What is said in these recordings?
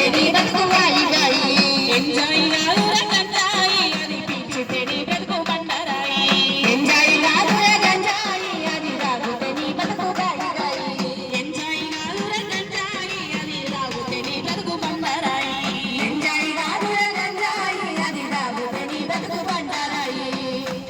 నీ బతుకు గాయి గాయి ఎంజాయ్ కాదుర గంజాయి అది పీల్చితే నీ బ్రతుకు బండరాయి ఎంజాయ్ కాదుర గంజాయి అది తాగితే నీ బతుకు గాయి గాయి ఎంజాయ్ కాదుర గంజాయి అది తాగితే నీ బ్రతుకు బండరాయి ఎంజాయ్ కాదుర గంజాయి అది తాగితే నీ బతుకు బండరాయి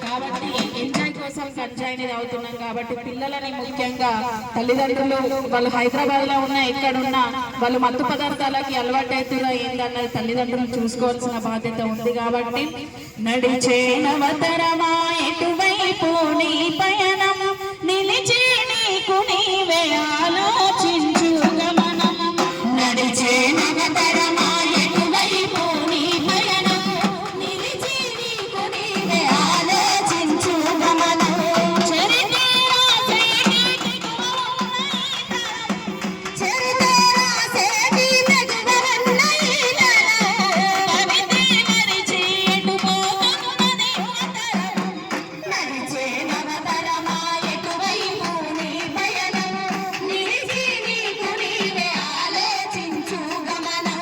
కాబట్టి ఎంజాయ్ కోసం గంజాయిని తాగుతున్నాం కాబట్టి పిల్లలని ముఖ్యంగా తల్లిదండ్రులు వాళ్ళు హైదరాబాద్ లో ఉన్నా ఎక్కడున్నా వాళ్ళు మత్తు పదార్థాలకి అలవాటు అవుతారా ఏందన్నది తల్లిదండ్రులు చూసుకోవాల్సిన బాధ్యత ఉంది కాబట్టి నడిచే నవతరమా ఎటువైపు నీ పయనం నిలిచే నీకు నీవే ఆలోచించు గమనం నడిచే నవతరమా ఎటువైపు నీ పయనం నిలిచి నీకు నీవే ఆలోచించు గమనం చరిత్ర రాసేటి మెగువన్న ఈ తరం నడిచే నవతరమా ఎటువైపు నీ పయనం నిలిచి నీకు నీవే ఆలోచించు గమనం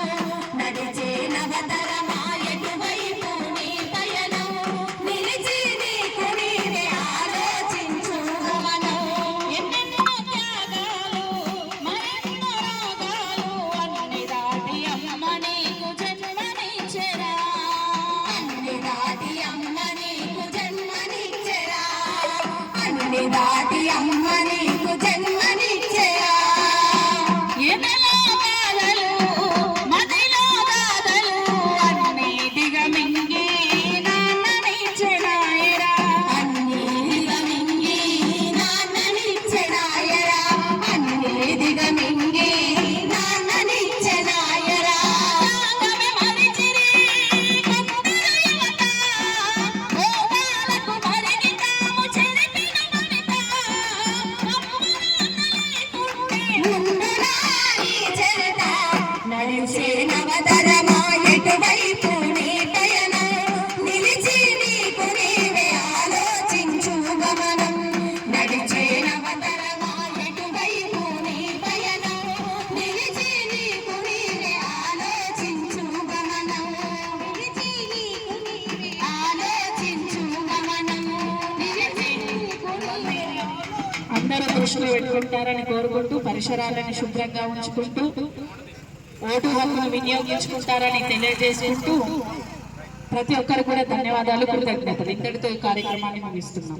నడిచే నవతరమా ఎటువైపు నీ పయనం నిలిచి నీకు నీవే ఆలోచించు గమనం ఎన్నెన్నో త్యాగాలు మరెన్నో రాగాలు అన్ని దాటి అమ్మ నీకు జన్మనిచ్చెరా అన్ని దాటి అమ్మ నీకు జన్మనిచ్చెరా అన్ని దాటి అమ్మ నీకు జన్మనిచ్చెరా ఎదలో బాధలు మదిలో బాధలు అన్ని దిగమింగి నాన్ననిచ్చెరాయరా అన్ని దిగమింగి నాన్ననిచ్చెనాయరా అన్ని దిగమింగి నాన్ననిచ్చెనాయరా త్యాగమే మరిచిరి కొందరు యువత భోగాలకు మరిగి తాము చెరిపిన వనిత ముందురా నీ చరిత నడిచే నవతరమా ఎటువైపు నీ పయనం నిలిచి నీకు నీవే ఆలోచించు గమనం నడిచే నవతరమా ఎటువైపు నీ పయనం నిలిచి నీకు నీవే ఆలోచించు గమనం నిలిచి నీకు నీవే ఆలోచించు గమనం నిలిచి నీకు నీవే అందరూ దృష్టిలో పెట్టుకుంటారని కోరుకుంటూ పరిసరాలను శుభ్రంగా ఉంచుకుంటూ ఓటు హక్కును వినియోగించుకుంటారని తెలియజేసుకుంటూ ప్రతి ఒక్కరు కూడా ధన్యవాదాలు కృతజ్ఞతలు ఇంతటితో ఈ కార్యక్రమాన్ని ముగిస్తున్నాం.